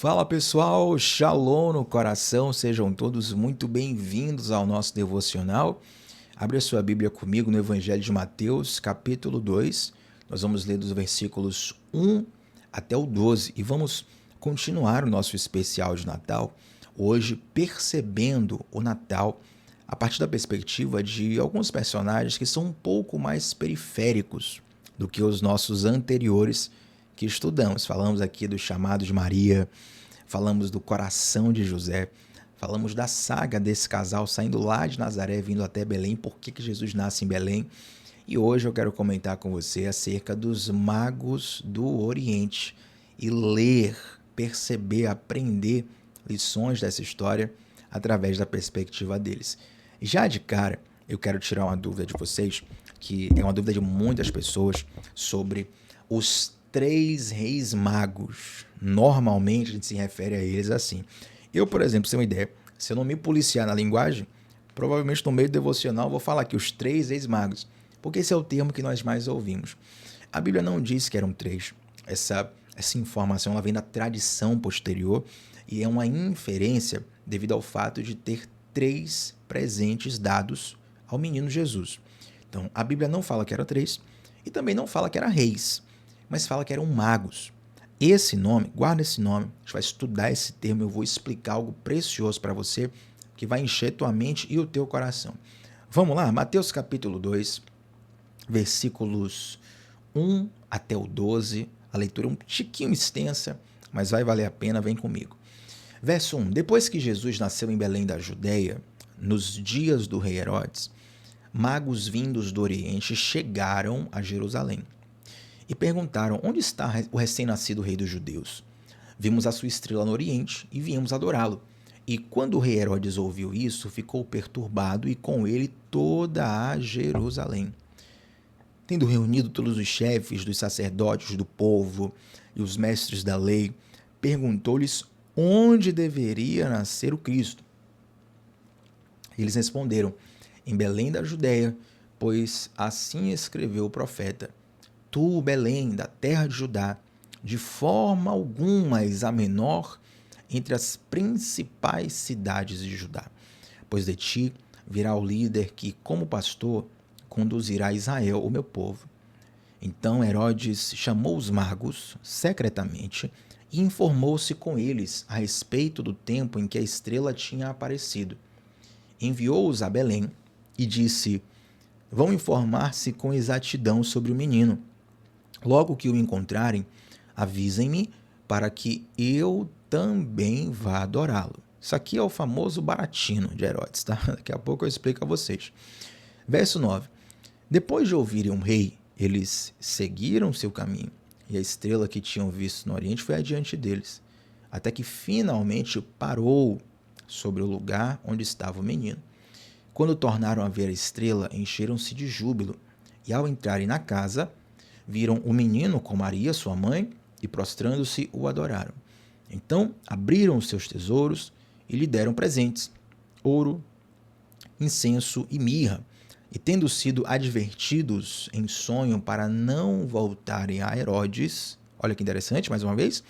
Fala pessoal, Shalom no coração, sejam todos muito bem-vindos ao nosso devocional. Abre a sua Bíblia comigo no Evangelho de Mateus, capítulo 2. Nós vamos ler dos versículos 1 até o 12 e vamos continuar o nosso especial de Natal, hoje percebendo o Natal a partir da perspectiva de alguns personagens que são um pouco mais periféricos do que os nossos anteriores que estudamos. Falamos aqui do chamado de Maria, falamos do coração de José, falamos da saga desse casal saindo lá de Nazaré, vindo até Belém, por que Jesus nasce em Belém. E hoje eu quero comentar com você acerca dos magos do Oriente e ler, perceber, aprender lições dessa história através da perspectiva deles. Já de cara, eu quero tirar uma dúvida de vocês, que é uma dúvida de muitas pessoas, sobre os três reis magos. Normalmente a gente se refere a eles assim. Eu, por exemplo, sem uma ideia, se eu não me policiar na linguagem, provavelmente no meio do devocional vou falar aqui os três reis magos, porque esse é o termo que nós mais ouvimos. A Bíblia não diz que eram três. Essa informação ela vem da tradição posterior e é uma inferência devido ao fato de ter três presentes dados ao menino Jesus. Então, a Bíblia não fala que eram três e também não fala que eram reis, mas fala que eram magos. Esse nome, guarda esse nome, a gente vai estudar esse termo, eu vou explicar algo precioso para você que vai encher tua mente e o teu coração. Vamos lá, Mateus capítulo 2, versículos 1 até o 12, a leitura é um tiquinho extensa, mas vai valer a pena, vem comigo. Verso 1, depois que Jesus nasceu em Belém da Judeia, nos dias do rei Herodes, magos vindos do Oriente chegaram a Jerusalém e perguntaram: onde está o recém-nascido rei dos judeus? Vimos a sua estrela no Oriente e viemos adorá-lo. E quando o rei Herodes ouviu isso, ficou perturbado e com ele toda a Jerusalém. Tendo reunido todos os chefes dos sacerdotes do povo e os mestres da lei, perguntou-lhes onde deveria nascer o Cristo. Eles responderam: em Belém da Judéia, pois assim escreveu o profeta: tu, Belém, da terra de Judá, de forma alguma és a menor entre as principais cidades de Judá, pois de ti virá o líder que, como pastor, conduzirá Israel, o meu povo. Então Herodes chamou os magos secretamente e informou-se com eles a respeito do tempo em que a estrela tinha aparecido. Enviou-os a Belém e disse: vão informar-se com exatidão sobre o menino. Logo que o encontrarem, avisem-me para que eu também vá adorá-lo. Isso aqui é o famoso baratino de Herodes, tá? Daqui a pouco eu explico a vocês. Verso 9. Depois de ouvirem um rei, eles seguiram seu caminho, e a estrela que tinham visto no Oriente foi adiante deles, até que finalmente parou sobre o lugar onde estava o menino. Quando tornaram a ver a estrela, encheram-se de júbilo, e ao entrarem na casa, viram o menino com Maria, sua mãe, e prostrando-se o adoraram. Então abriram os seus tesouros e lhe deram presentes: ouro, incenso e mirra. E tendo sido advertidos em sonho para não voltarem a Herodes, olha que interessante, mais uma vez,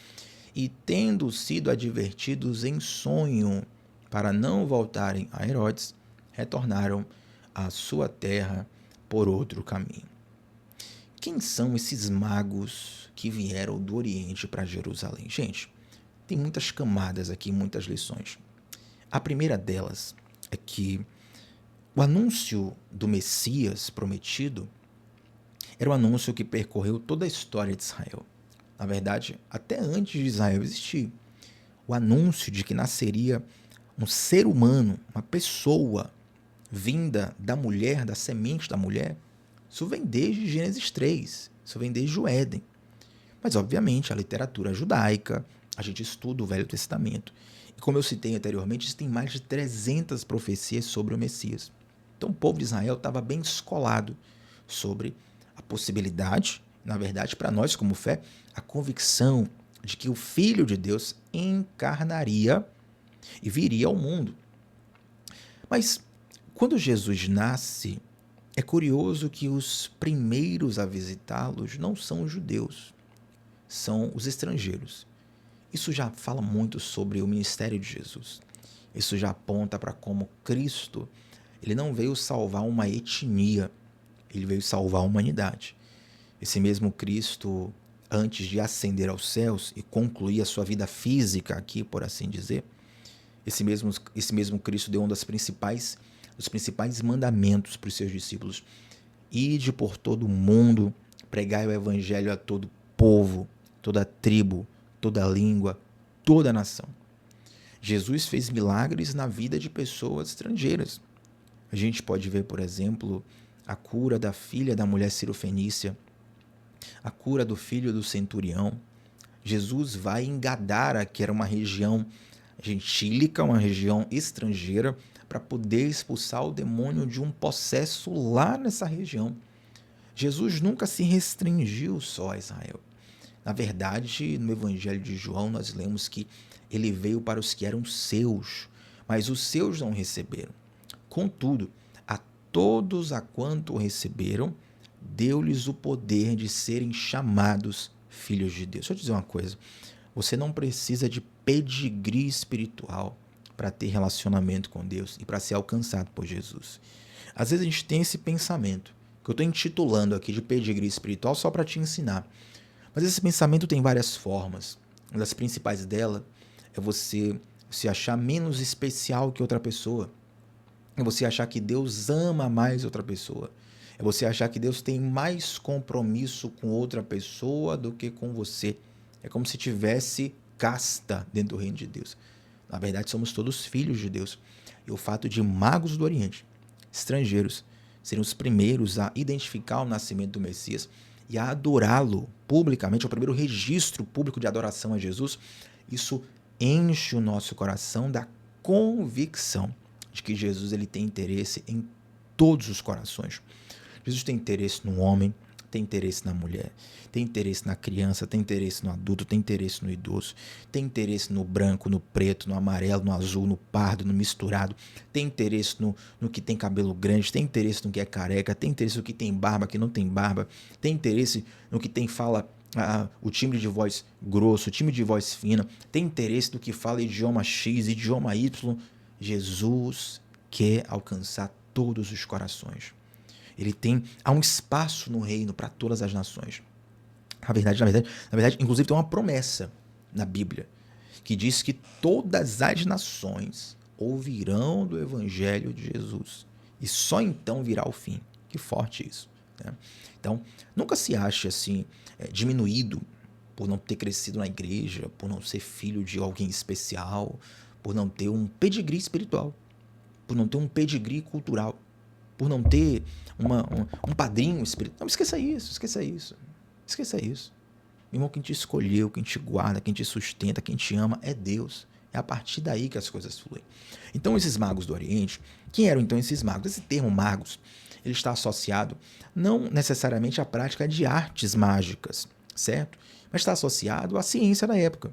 e tendo sido advertidos em sonho para não voltarem a Herodes, retornaram à sua terra por outro caminho. Quem são esses magos que vieram do Oriente para Jerusalém? Gente, tem muitas camadas aqui, muitas lições. A primeira delas é que o anúncio do Messias prometido era um anúncio que percorreu toda a história de Israel. Na verdade, até antes de Israel existir. O anúncio de que nasceria um ser humano, uma pessoa vinda da mulher, da semente da mulher, isso vem desde Gênesis 3, isso vem desde o Éden. Mas, obviamente, a literatura judaica, a gente estuda o Velho Testamento. E como eu citei anteriormente, existem mais de 300 profecias sobre o Messias. Então, o povo de Israel estava bem escolado sobre a possibilidade, na verdade, para nós como fé, a convicção de que o Filho de Deus encarnaria e viria ao mundo. Mas, quando Jesus nasce, é curioso que os primeiros a visitá-los não são os judeus, são os estrangeiros. Isso já fala muito sobre o ministério de Jesus. Isso já aponta para como Cristo, ele não veio salvar uma etnia, ele veio salvar a humanidade. Esse mesmo Cristo, antes de ascender aos céus e concluir a sua vida física aqui, por assim dizer, esse mesmo Cristo deu um dos principais mandamentos para os seus discípulos. Ide por todo o mundo, pregai o evangelho a todo povo, toda tribo, toda língua, toda nação. Jesus fez milagres na vida de pessoas estrangeiras. A gente pode ver, por exemplo, a cura da filha da mulher cirofenícia, a cura do filho do centurião. Jesus vai em Gadara, que era uma região gentílica, uma região estrangeira, para poder expulsar o demônio de um possesso lá nessa região. Jesus nunca se restringiu só a Israel. Na verdade, no Evangelho de João, nós lemos que ele veio para os que eram seus, mas os seus não receberam. Contudo, a todos a quanto o receberam, deu-lhes o poder de serem chamados filhos de Deus. Deixa eu dizer uma coisa. Você não precisa de pedigree espiritual para ter relacionamento com Deus e para ser alcançado por Jesus. Às vezes a gente tem esse pensamento, que eu estou intitulando aqui de pedigree espiritual só para te ensinar. Mas esse pensamento tem várias formas. Uma das principais dela é você se achar menos especial que outra pessoa. É você achar que Deus ama mais outra pessoa. É você achar que Deus tem mais compromisso com outra pessoa do que com você. É como se tivesse casta dentro do reino de Deus. Na verdade, somos todos filhos de Deus. E o fato de magos do Oriente, estrangeiros, serem os primeiros a identificar o nascimento do Messias e a adorá-lo publicamente, é o primeiro registro público de adoração a Jesus, isso enche o nosso coração da convicção de que Jesus ele tem interesse em todos os corações. Jesus tem interesse no homem, tem interesse na mulher, tem interesse na criança, tem interesse no adulto, tem interesse no idoso, tem interesse no branco, no preto, no amarelo, no azul, no pardo, no misturado, tem interesse no que tem cabelo grande, tem interesse no que é careca, tem interesse no que tem barba, que não tem barba, tem interesse no que tem fala o timbre de voz grosso, o timbre de voz fina, tem interesse no que fala idioma X, idioma Y. Jesus quer alcançar todos os corações. Há um espaço no reino para todas as nações. Na verdade, inclusive tem uma promessa na Bíblia que diz que todas as nações ouvirão do evangelho de Jesus e só então virá o fim. Que forte isso, né? Então, nunca se ache assim diminuído por não ter crescido na igreja, por não ser filho de alguém especial, por não ter um pedigree espiritual, por não ter um pedigree cultural, por não ter um padrinho espiritual. Não, esqueça isso, esqueça isso. Esqueça isso. Irmão, quem te escolheu, quem te guarda, quem te sustenta, quem te ama é Deus. É a partir daí que as coisas fluem. Então, esses magos do Oriente, quem eram então esses magos? Esse termo magos, ele está associado não necessariamente à prática de artes mágicas, certo? Mas está associado à ciência da época.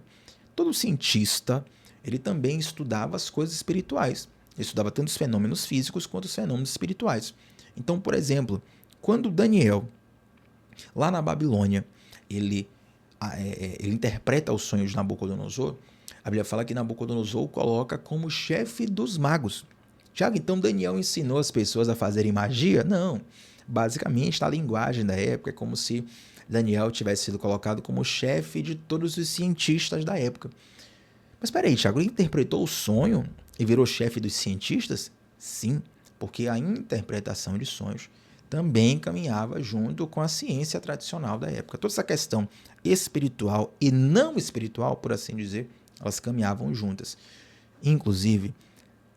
Todo cientista, ele também estudava as coisas espirituais. Ele estudava tanto os fenômenos físicos quanto os fenômenos espirituais. Então, por exemplo, quando Daniel, lá na Babilônia, ele interpreta os sonhos de Nabucodonosor, a Bíblia fala que Nabucodonosor o coloca como chefe dos magos. Tiago, então Daniel ensinou as pessoas a fazerem magia? Não. Basicamente, na linguagem da época, é como se Daniel tivesse sido colocado como chefe de todos os cientistas da época. Mas espera aí, Tiago, ele interpretou o sonho e virou chefe dos cientistas? Sim, porque a interpretação de sonhos também caminhava junto com a ciência tradicional da época. Toda essa questão espiritual e não espiritual, por assim dizer, elas caminhavam juntas. Inclusive,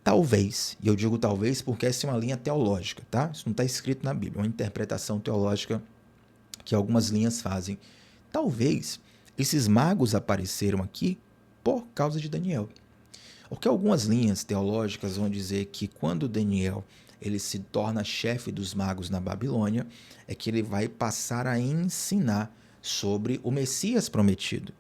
talvez, e eu digo talvez porque essa é uma linha teológica, tá? Isso não está escrito na Bíblia, é uma interpretação teológica que algumas linhas fazem. Talvez esses magos apareceram aqui por causa de Daniel. Porque algumas linhas teológicas vão dizer que quando Daniel ele se torna chefe dos magos na Babilônia, é que ele vai passar a ensinar sobre o Messias prometido.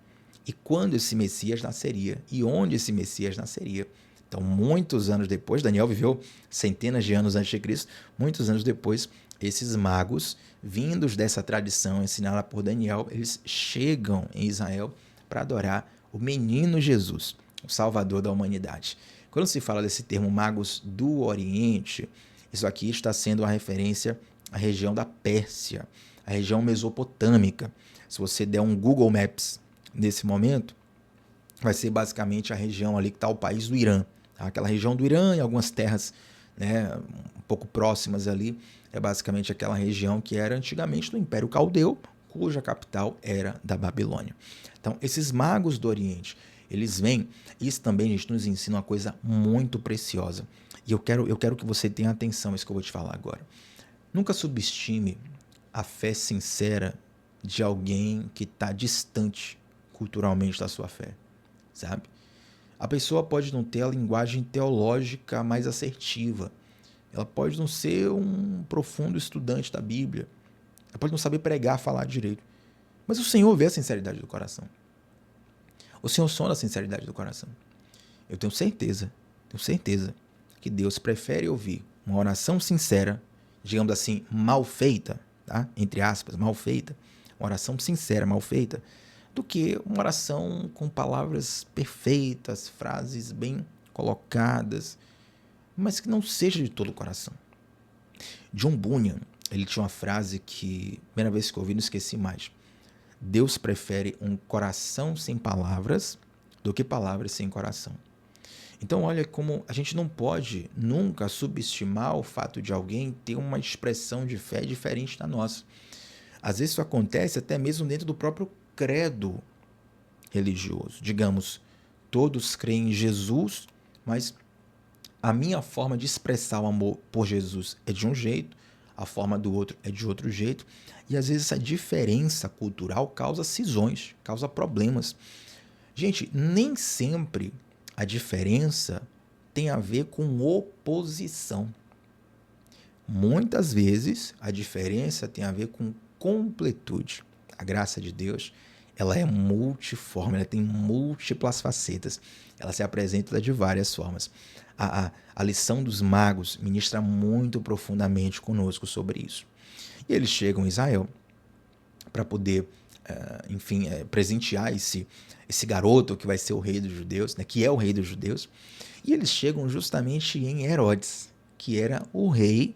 E quando esse Messias nasceria, e onde esse Messias nasceria. Então, muitos anos depois, Daniel viveu centenas de anos antes de Cristo, muitos anos depois, esses magos, vindos dessa tradição ensinada por Daniel, eles chegam em Israel para adorar o menino Jesus, o Salvador da humanidade. Quando se fala desse termo magos do Oriente, isso aqui está sendo uma referência à região da Pérsia, a região mesopotâmica. Se você der um Google Maps nesse momento, vai ser basicamente a região ali que está o país do Irã. Tá? Aquela região do Irã e algumas terras, né, um pouco próximas ali, é basicamente aquela região que era antigamente do Império Caldeu, cuja capital era da Babilônia. Então, esses magos do Oriente, eles vêm, isso também, gente, nos ensina uma coisa muito preciosa. E eu quero que você tenha atenção a isso que eu vou te falar agora. Nunca subestime a fé sincera de alguém que está distante culturalmente da sua fé, sabe? A pessoa pode não ter a linguagem teológica mais assertiva, ela pode não ser um profundo estudante da Bíblia, ela pode não saber pregar, falar direito, mas o Senhor vê a sinceridade do coração. O Senhor sonda a sinceridade do coração. Eu tenho certeza que Deus prefere ouvir uma oração sincera, digamos assim, mal feita, tá? Entre aspas, mal feita, uma oração sincera, mal feita, do que uma oração com palavras perfeitas, frases bem colocadas, mas que não seja de todo o coração. John Bunyan, ele tinha uma frase que, primeira vez que eu ouvi, não esqueci mais. Deus prefere um coração sem palavras do que palavras sem coração. Então, olha como a gente não pode nunca subestimar o fato de alguém ter uma expressão de fé diferente da nossa. Às vezes isso acontece até mesmo dentro do próprio credo religioso. Digamos, todos creem em Jesus, mas a minha forma de expressar o amor por Jesus é de um jeito, a forma do outro é de outro jeito, e às vezes essa diferença cultural causa cisões, causa problemas. Gente, nem sempre a diferença tem a ver com oposição. Muitas vezes a diferença tem a ver com completude. A graça de Deus, ela é multiforme, ela tem múltiplas facetas. Ela se apresenta de várias formas. A lição dos magos ministra muito profundamente conosco sobre isso. E eles chegam a Israel para poder, presentear esse garoto que vai ser o rei dos judeus, né, que é o rei dos judeus. E eles chegam justamente em Herodes, que era o rei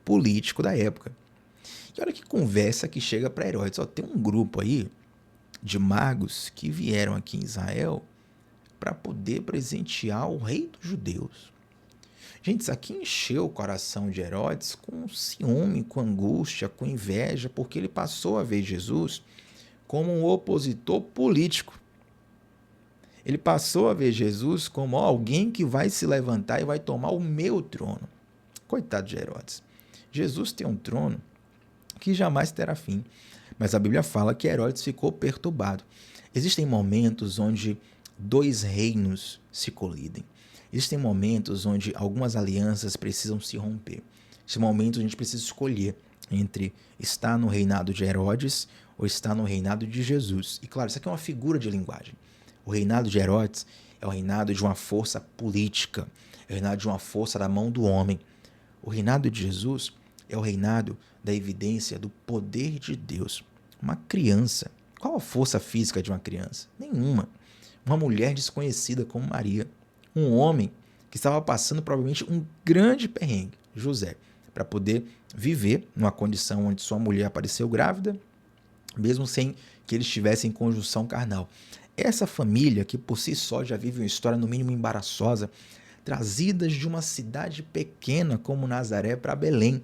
político da época. E olha que conversa que chega para Herodes. Ó, tem um grupo aí de magos que vieram aqui em Israel para poder presentear o rei dos judeus. Gente, isso aqui encheu o coração de Herodes com ciúme, com angústia, com inveja, porque ele passou a ver Jesus como um opositor político. Ele passou a ver Jesus como alguém que vai se levantar e vai tomar o meu trono. Coitado de Herodes. Jesus tem um trono que jamais terá fim. Mas a Bíblia fala que Herodes ficou perturbado. Existem momentos onde dois reinos se colidem. Existem momentos onde algumas alianças precisam se romper. Esse momento a gente precisa escolher entre estar no reinado de Herodes ou estar no reinado de Jesus. E claro, isso aqui é uma figura de linguagem. O reinado de Herodes é o reinado de uma força política, é o reinado de uma força da mão do homem. O reinado de Jesus é o reinado da evidência do poder de Deus. Uma criança. Qual a força física de uma criança? Nenhuma. Uma mulher desconhecida como Maria. Um homem que estava passando provavelmente um grande perrengue, José, para poder viver numa condição onde sua mulher apareceu grávida, mesmo sem que eles estivessem em conjunção carnal. Essa família, que por si só já vive uma história no mínimo embaraçosa, trazidas de uma cidade pequena como Nazaré para Belém,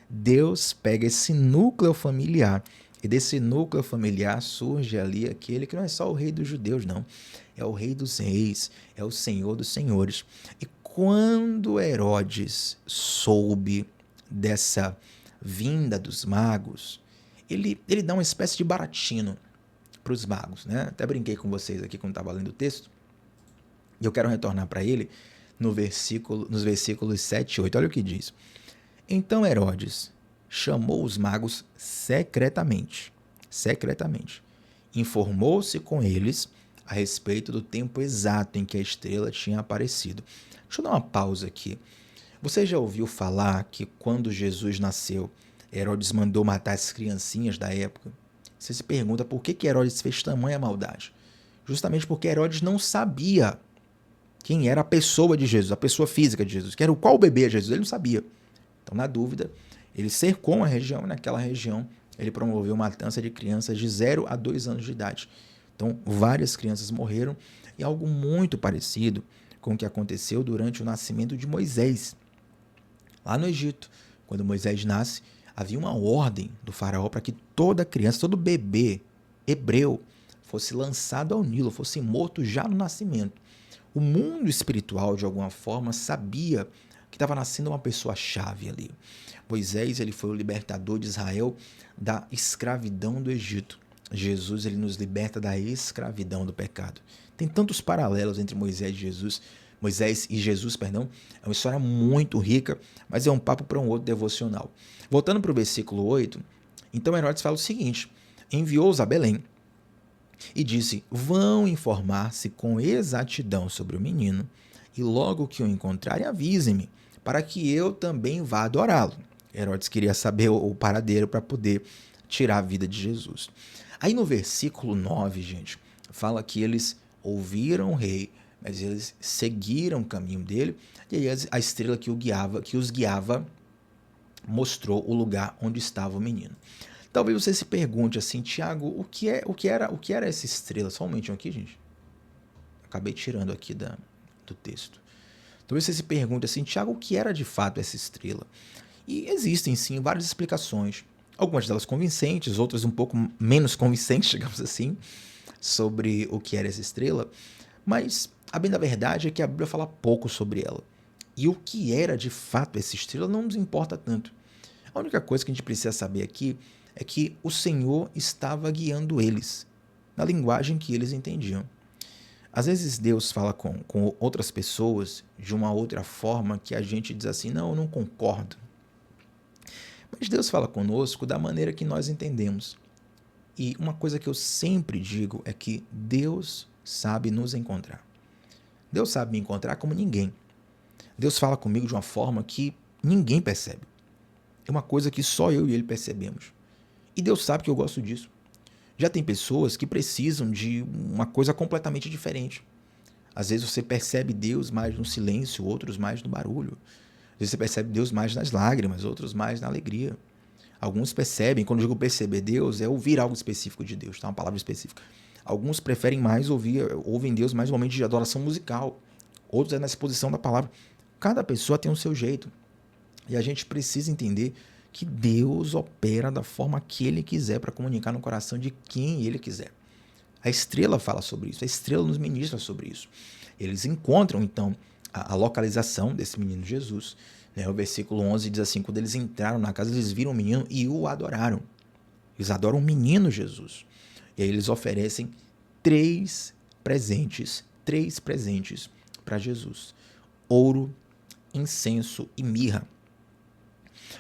Deus pega esse núcleo familiar e desse núcleo familiar surge ali aquele que não é só o rei dos judeus, não. É o rei dos reis, é o senhor dos senhores. E quando Herodes soube dessa vinda dos magos, ele dá uma espécie de baratino para os magos, né? Até brinquei com vocês aqui quando estava lendo o texto, e eu quero retornar para ele nos versículos 7 e 8. Olha o que diz. Então Herodes chamou os magos secretamente, informou-se com eles a respeito do tempo exato em que a estrela tinha aparecido. Deixa eu dar uma pausa aqui. Você já ouviu falar que quando Jesus nasceu, Herodes mandou matar as criancinhas da época? Você se pergunta por que Herodes fez tamanha maldade? justamente porque Herodes não sabia quem era a pessoa de Jesus, a pessoa física de Jesus, qual o bebê de Jesus, ele não sabia. Então, na dúvida, ele cercou uma região e naquela região ele promoveu matança de crianças de 0 a 2 anos de idade. Então, várias crianças morreram e algo muito parecido com o que aconteceu durante o nascimento de Moisés. Lá no Egito, quando Moisés nasce, havia uma ordem do faraó para que toda criança, todo bebê hebreu fosse lançado ao Nilo, fosse morto já no nascimento. O mundo espiritual, de alguma forma, sabia que estava nascendo uma pessoa-chave ali. Moisés, ele foi o libertador de Israel da escravidão do Egito. Jesus, ele nos liberta da escravidão do pecado. Tem tantos paralelos entre Moisés e Jesus, perdão. É uma história muito rica, mas é um papo para um outro devocional. Voltando para o versículo 8, então Herodes fala o seguinte: enviou-os a Belém e disse: vão informar-se com exatidão sobre o menino, e logo que o encontrarem, avisem-me, para que eu também vá adorá-lo. Herodes queria saber o paradeiro para poder tirar a vida de Jesus. Aí no versículo 9, gente, fala que eles ouviram o rei, mas eles seguiram o caminho dele, e aí a estrela que os guiava mostrou o lugar onde estava o menino. Talvez você se pergunte assim: Tiago, o que era essa estrela? Só um momentinho aqui, gente. Acabei tirando aqui do texto. Talvez você se pergunte assim: Tiago, o que era de fato essa estrela? E existem sim várias explicações. Algumas delas convincentes, outras um pouco menos convincentes, digamos assim, sobre o que era essa estrela. Mas a bem da verdade é que a Bíblia fala pouco sobre ela. E o que era de fato essa estrela não nos importa tanto. A única coisa que a gente precisa saber aqui é que o Senhor estava guiando eles, na linguagem que eles entendiam. Às vezes Deus fala com outras pessoas de uma outra forma que a gente diz assim: não, eu não concordo. Mas Deus fala conosco da maneira que nós entendemos. E uma coisa que eu sempre digo é que Deus sabe nos encontrar. Deus sabe me encontrar como ninguém. Deus fala comigo de uma forma que ninguém percebe. É uma coisa que só eu e ele percebemos. E Deus sabe que eu gosto disso. Já tem pessoas que precisam de uma coisa completamente diferente. Às vezes você percebe Deus mais no silêncio, outros mais no barulho. Às vezes você percebe Deus mais nas lágrimas, outros mais na alegria. Alguns percebem, quando eu digo perceber Deus, é ouvir algo específico de Deus, tá? Uma palavra específica. Alguns preferem mais ouvem Deus mais no momento de adoração musical. Outros é na exposição da palavra. Cada pessoa tem o seu jeito. E a gente precisa entender que Deus opera da forma que Ele quiser para comunicar no coração de quem Ele quiser. A estrela fala sobre isso, a estrela nos ministra sobre isso. Eles encontram, então, a localização desse menino Jesus. Né? O versículo 11 diz assim: quando eles entraram na casa, eles viram o menino e o adoraram. Eles adoram o menino Jesus. E aí eles oferecem três presentes para Jesus: ouro, incenso e mirra.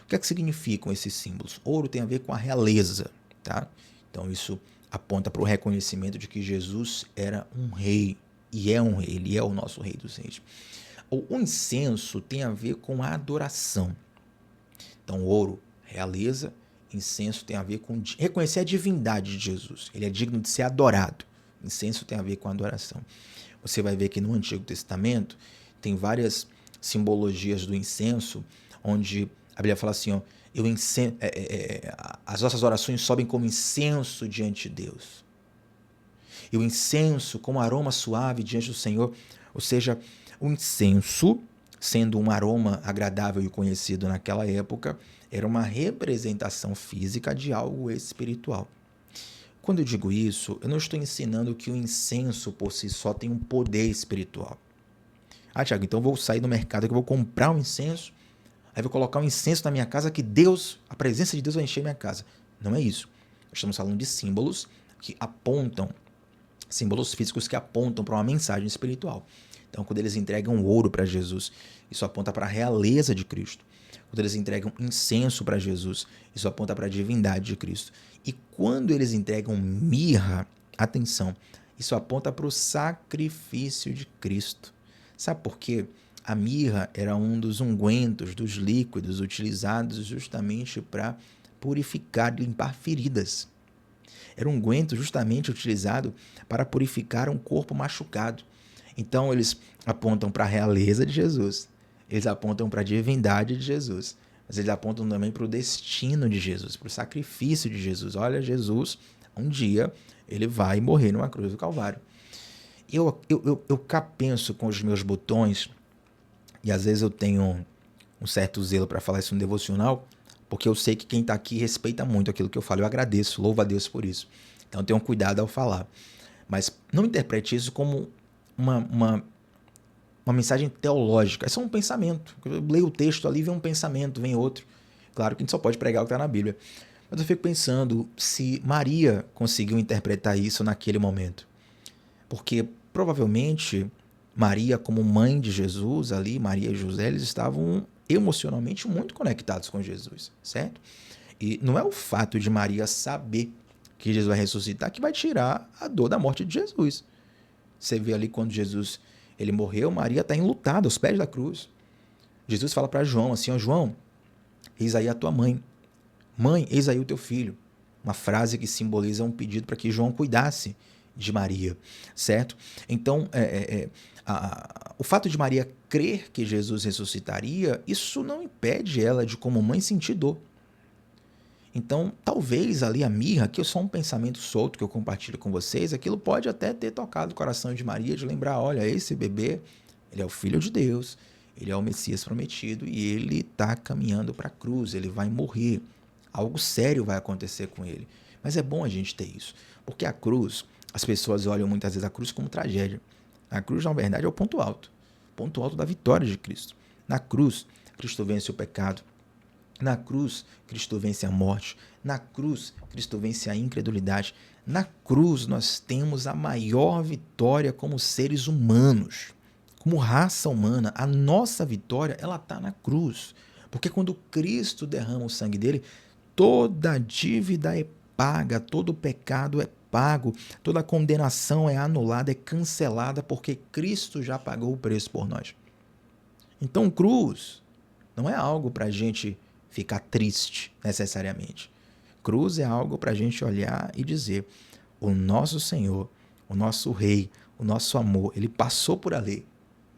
O que é que significam esses símbolos? Ouro tem a ver com a realeza, tá? Então isso aponta para o reconhecimento de que Jesus era um rei, e é um rei, ele é o nosso rei dos reis. O incenso tem a ver com a adoração. Então ouro, realeza, incenso tem a ver com reconhecer a divindade de Jesus. Ele é digno de ser adorado. Incenso tem a ver com a adoração. Você vai ver que no Antigo Testamento tem várias simbologias do incenso, onde a Bíblia fala assim: ó, as nossas orações sobem como incenso diante de Deus. E o incenso como aroma suave diante do Senhor. Ou seja, o incenso, sendo um aroma agradável e conhecido naquela época, era uma representação física de algo espiritual. Quando eu digo isso, eu não estou ensinando que o incenso por si só tem um poder espiritual. Ah, Tiago, então eu vou sair no mercado que eu vou comprar um incenso, aí vou colocar um incenso na minha casa que a presença de Deus vai encher minha casa. Não é isso. Estamos falando de símbolos que apontam, símbolos físicos que apontam para uma mensagem espiritual. Então, quando eles entregam ouro para Jesus, isso aponta para a realeza de Cristo. Quando eles entregam incenso para Jesus, isso aponta para a divindade de Cristo. E quando eles entregam mirra, atenção, isso aponta para o sacrifício de Cristo. Sabe por quê? A mirra era um dos ungüentos, dos líquidos utilizados justamente para purificar, limpar feridas. Era um unguento justamente utilizado para purificar um corpo machucado. Então eles apontam para a realeza de Jesus, eles apontam para a divindade de Jesus, mas eles apontam também para o destino de Jesus, para o sacrifício de Jesus. Olha, Jesus, um dia, ele vai morrer numa cruz do Calvário. Eu cá penso com os meus botões, e às vezes eu tenho um certo zelo para falar isso no devocional, porque eu sei que quem está aqui respeita muito aquilo que eu falo. Eu agradeço, louvo a Deus por isso. Então tenham cuidado ao falar. Mas não interprete isso como uma mensagem teológica. É só um pensamento. Eu leio o texto ali, vem um pensamento, vem outro. Claro que a gente só pode pregar o que está na Bíblia. Mas eu fico pensando se Maria conseguiu interpretar isso naquele momento. Porque provavelmente Maria, como mãe de Jesus ali, Maria e José, eles estavam emocionalmente muito conectados com Jesus, certo? E não é o fato de Maria saber que Jesus vai ressuscitar que vai tirar a dor da morte de Jesus. Você vê ali quando Jesus ele morreu, Maria está enlutada aos pés da cruz. Jesus fala para João assim, ó, João, eis aí a tua mãe. Mãe, eis aí o teu filho. Uma frase que simboliza um pedido para que João cuidasse de Maria, certo? Então, o fato de Maria crer que Jesus ressuscitaria, isso não impede ela de, como mãe, sentir dor. Então, talvez ali a mirra, que é só um pensamento solto que eu compartilho com vocês, aquilo pode até ter tocado o coração de Maria, de lembrar, olha, esse bebê, ele é o Filho de Deus, ele é o Messias prometido e ele está caminhando para a cruz, ele vai morrer. Algo sério vai acontecer com ele. Mas é bom a gente ter isso, porque a cruz, as pessoas olham muitas vezes a cruz como tragédia. A cruz, na verdade, é o ponto alto da vitória de Cristo. Na cruz, Cristo vence o pecado. Na cruz, Cristo vence a morte. Na cruz, Cristo vence a incredulidade. Na cruz, nós temos a maior vitória como seres humanos, como raça humana. A nossa vitória, ela está na cruz. Porque quando Cristo derrama o sangue dele, toda a dívida é paga, todo o pecado é pago, toda a condenação é anulada, é cancelada, porque Cristo já pagou o preço por nós. Então, cruz não é algo para a gente ficar triste, necessariamente. Cruz é algo para a gente olhar e dizer, o nosso Senhor, o nosso Rei, o nosso amor, ele passou por ali,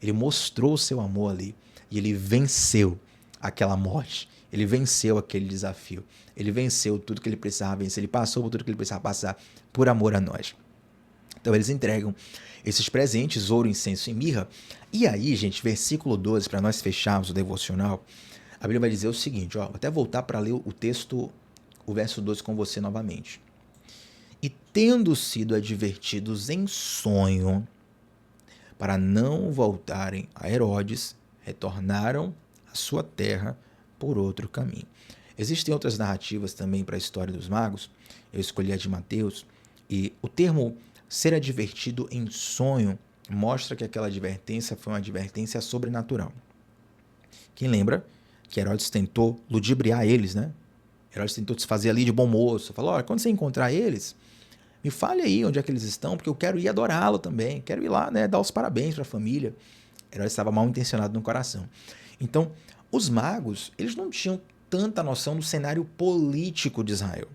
ele mostrou o seu amor ali, e ele venceu aquela morte, ele venceu aquele desafio, ele venceu tudo que ele precisava vencer, ele passou por tudo que ele precisava passar por amor a nós. Então eles entregam esses presentes, ouro, incenso e mirra. E aí, gente, versículo 12, para nós fecharmos o devocional, a Bíblia vai dizer o seguinte, ó, vou até voltar para ler o texto, o verso 12 com você novamente. E tendo sido advertidos em sonho, para não voltarem a Herodes, retornaram à sua terra por outro caminho. Existem outras narrativas também para a história dos magos, eu escolhi a de Mateus, e o termo ser advertido em sonho mostra que aquela advertência foi uma advertência sobrenatural. Quem lembra que Herodes tentou ludibriar eles, né? Herodes tentou se fazer ali de bom moço, falou, olha, quando você encontrar eles, me fale aí onde é que eles estão, porque eu quero ir adorá-lo também, quero ir lá, né, dar os parabéns para a família. Herodes estava mal intencionado no coração. Então, os magos, eles não tinham tanta noção do cenário político de Israel.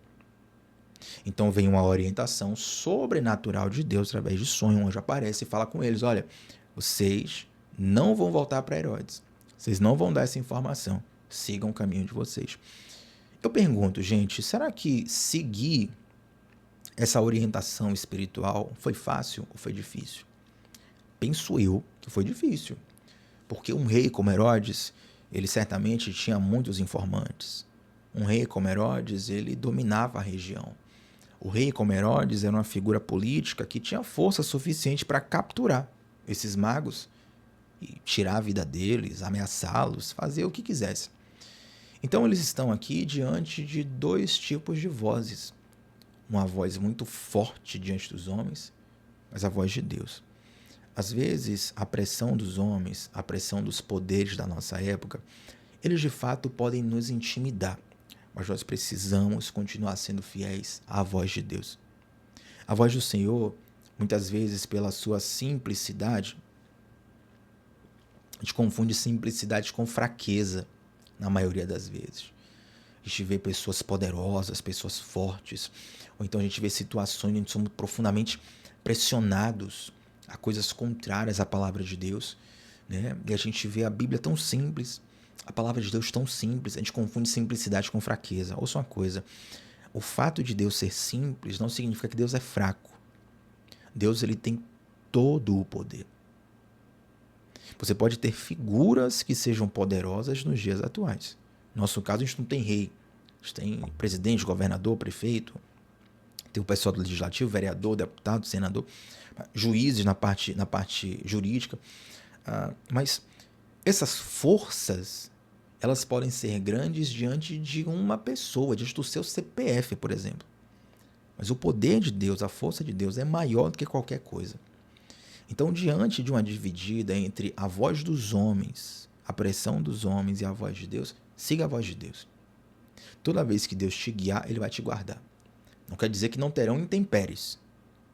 Então vem uma orientação sobrenatural de Deus através de sonho, um anjo aparece e fala com eles, olha, vocês não vão voltar para Herodes, vocês não vão dar essa informação, sigam o caminho de vocês. Eu pergunto, gente, será que seguir essa orientação espiritual foi fácil ou foi difícil? Penso eu que foi difícil, porque um rei como Herodes, ele certamente tinha muitos informantes. Um rei como Herodes, ele dominava a região. O rei como Herodes era uma figura política que tinha força suficiente para capturar esses magos e tirar a vida deles, ameaçá-los, fazer o que quisesse. Então eles estão aqui diante de dois tipos de vozes. Uma voz muito forte diante dos homens, mas a voz de Deus. Às vezes, a pressão dos homens, a pressão dos poderes da nossa época, eles de fato podem nos intimidar, mas nós precisamos continuar sendo fiéis à voz de Deus. A voz do Senhor, muitas vezes, pela sua simplicidade, a gente confunde simplicidade com fraqueza, na maioria das vezes. A gente vê pessoas poderosas, pessoas fortes, ou então a gente vê situações onde somos profundamente pressionados a coisas contrárias à palavra de Deus, né? E a gente vê a Bíblia tão simples, a palavra de Deus tão simples, a gente confunde simplicidade com fraqueza. Ouça uma coisa, o fato de Deus ser simples não significa que Deus é fraco. Deus, ele tem todo o poder. Você pode ter figuras que sejam poderosas nos dias atuais. No nosso caso, a gente não tem rei. A gente tem presidente, governador, prefeito, tem o pessoal do legislativo, vereador, deputado, senador, juízes na parte jurídica. Mas essas forças, elas podem ser grandes diante de uma pessoa, diante do seu CPF, por exemplo. Mas o poder de Deus, a força de Deus é maior do que qualquer coisa. Então, diante de uma dividida entre a voz dos homens, a pressão dos homens e a voz de Deus, siga a voz de Deus. Toda vez que Deus te guiar, Ele vai te guardar. Não quer dizer que não terão intempéries.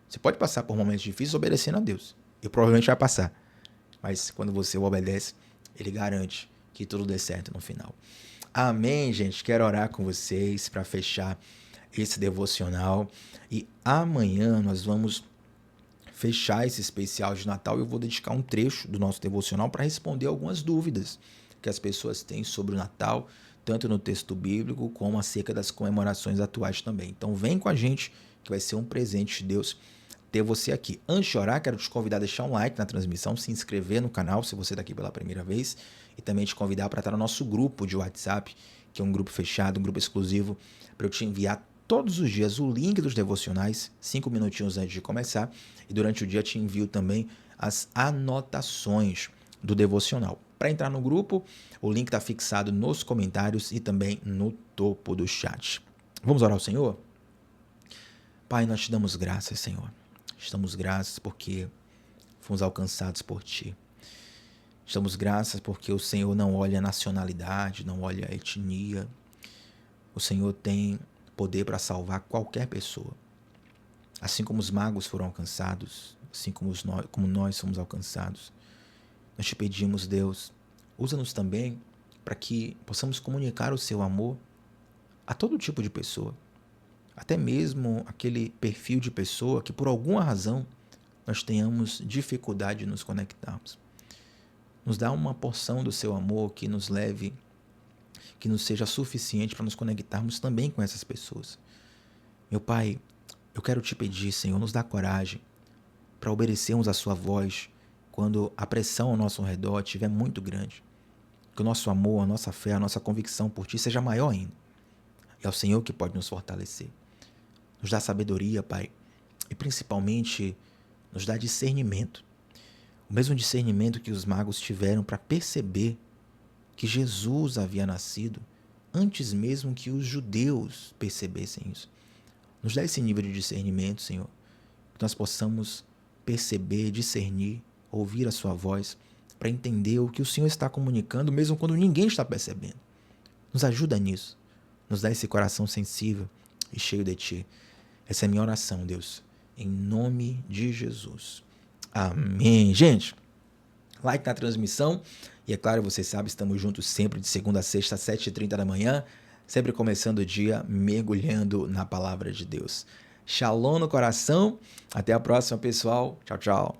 Você pode passar por momentos difíceis obedecendo a Deus. E provavelmente vai passar. Mas quando você o obedece, Ele garante que tudo dê certo no final. Amém, gente? Quero orar com vocês para fechar esse devocional. E amanhã nós vamos fechar esse especial de Natal e eu vou dedicar um trecho do nosso devocional para responder algumas dúvidas que as pessoas têm sobre o Natal, tanto no texto bíblico como acerca das comemorações atuais também. Então vem com a gente que vai ser um presente de Deus ter você aqui. Antes de orar, quero te convidar a deixar um like na transmissão, se inscrever no canal se você está aqui pela primeira vez e também te convidar para estar no nosso grupo de WhatsApp, que é um grupo fechado, um grupo exclusivo, para eu te enviar todos os dias o link dos devocionais, 5 minutinhos antes de começar, e durante o dia te envio também as anotações do devocional. Para entrar no grupo, o link está fixado nos comentários e também no topo do chat. Vamos orar ao Senhor? Pai, nós te damos graças, Senhor. Estamos graças porque fomos alcançados por Ti. Estamos graças porque o Senhor não olha a nacionalidade, não olha a etnia. O Senhor tem poder para salvar qualquer pessoa. Assim como os magos foram alcançados, assim como nós somos alcançados. Nós te pedimos, Deus, usa-nos também para que possamos comunicar o seu amor a todo tipo de pessoa. Até mesmo aquele perfil de pessoa que por alguma razão nós tenhamos dificuldade de nos conectarmos. Nos dá uma porção do seu amor que nos leve, que nos seja suficiente para nos conectarmos também com essas pessoas. Meu Pai, eu quero te pedir, Senhor, nos dá coragem para obedecermos a sua voz quando a pressão ao nosso redor estiver muito grande. Que o nosso amor, a nossa fé, a nossa convicção por Ti seja maior ainda. É o Senhor que pode nos fortalecer. Nos dá sabedoria, Pai, e principalmente nos dá discernimento. O mesmo discernimento que os magos tiveram para perceber que Jesus havia nascido antes mesmo que os judeus percebessem isso. Nos dá esse nível de discernimento, Senhor, que nós possamos perceber, discernir, ouvir a sua voz, para entender o que o Senhor está comunicando, mesmo quando ninguém está percebendo. Nos ajuda nisso. Nos dá esse coração sensível e cheio de Ti. Essa é a minha oração, Deus, em nome de Jesus. Amém. Gente, like na transmissão. E é claro, você sabe, estamos juntos sempre de segunda a sexta, às 7h30 da manhã, sempre começando o dia mergulhando na palavra de Deus. Shalom no coração. Até a próxima, pessoal. Tchau, tchau.